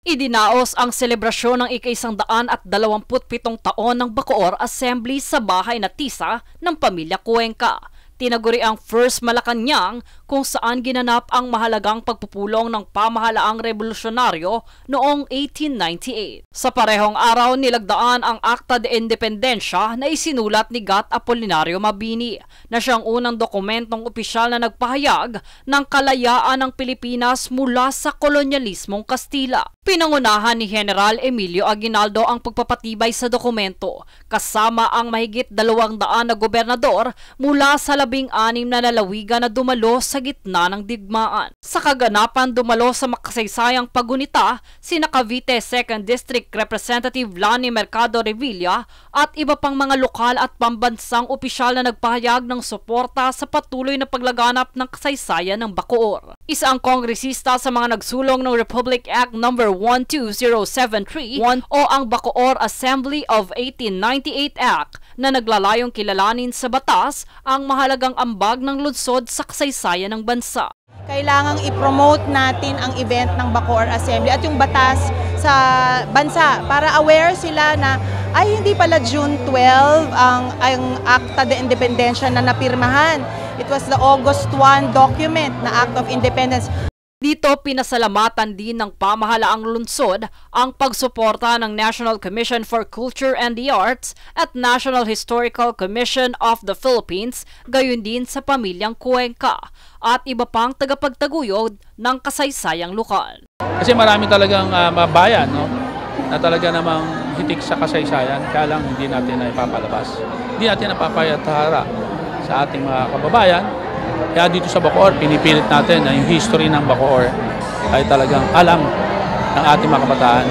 Idinaos ang selebrasyon ng ika-127 taon ng Bacoor Assembly sa bahay na tisa ng pamilya Cuenca. Tinaguri ang First Malacañang kung saan ginanap ang mahalagang pagpupulong ng pamahalaang revolusyonaryo noong 1898. Sa parehong araw nilagdaan ang Acta de Independencia na isinulat ni Gat Apolinario Mabini na siyang unang dokumentong opisyal na nagpahayag ng kalayaan ng Pilipinas mula sa kolonyalismong Kastila. Pinangunahan ni General Emilio Aguinaldo ang pagpapatibay sa dokumento kasama ang mahigit 200 na gobernador mula sa 16 na lalawigan na dumalo sa gitna ng digmaan. Sa kaganapan dumalo sa makasaysayang pagunita sina Cavite 2nd District Representative Lani Mercado Revilla at iba pang mga lokal at pambansang opisyal na nagpahayag ng suporta sa patuloy na paglaganap ng kasaysayan ng Bacoor. Isa ang kongresista sa mga nagsulong ng Republic Act No. 12073 o ang Bacoor Assembly of 1898 Act na naglalayong kilalanin sa batas ang mahalagang ambag ng lungsod sa kasaysayan ng bansa. Kailangang i-promote natin ang event ng Bacoor Assembly at yung batas sa bansa para aware sila na ay hindi pala June 12 ang Acta de Independencia na napirmahan. It was the August 1 document na Act of Independence. Dito pinasalamatan din ng pamahalaang lungsod ang pagsuporta ng National Commission for Culture and the Arts at National Historical Commission of the Philippines, gayon din sa pamilyang Cuenca at iba pang tagapagtaguyod ng kasaysayang lokal. Kasi marami talagang mabayan, no? Na talaga namang hitik sa kasaysayan, kaya lang hindi natin na ipapalabas. Hindi natin napapayatahara sa ating mga kababayan. Kaya dito sa Bacoor, pinipilit natin na yung history ng Bacoor ay talagang alam ng ating mga kabataan.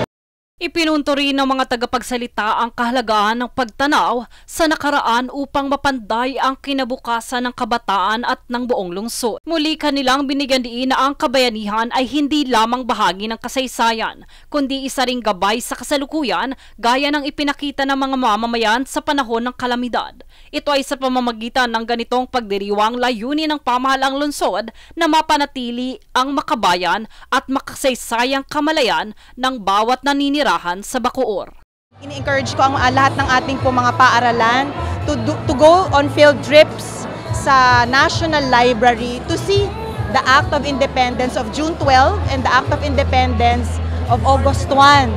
Ipinunto rin ng mga tagapagsalita ang kahalagahan ng pagtanaw sa nakaraan upang mapanday ang kinabukasan ng kabataan at ng buong lungsod. Muli kanilang binigyan diin na ang kabayanihan ay hindi lamang bahagi ng kasaysayan, kundi isa ring gabay sa kasalukuyan gaya ng ipinakita ng mga mamamayan sa panahon ng kalamidad. Ito ay sa pamamagitan ng ganitong pagdiriwang layunin ng pamahalaang lungsod na mapanatili ang makabayan at makasaysayang kamalayan ng bawat naninirahan sa Bacoor. Ini-encourage ko ang lahat ng ating po mga paaralan to go on field trips sa National Library to see the Act of Independence of June 12 and the Act of Independence of August 1.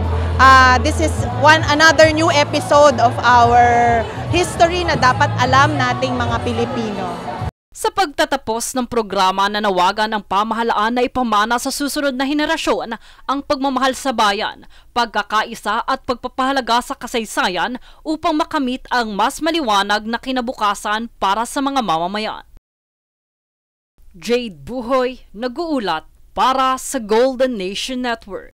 This is another new episode of our history na dapat alam nating mga Pilipino. Sa pagtatapos ng programa na nawagan ng pamahalaan na ipamana sa susunod na henerasyon ang pagmamahal sa bayan, pagkakaisa at pagpapahalaga sa kasaysayan upang makamit ang mas maliwanag na kinabukasan para sa mga mamamayan. Jade Buhoy, nag-uulat para sa Golden Nation Network.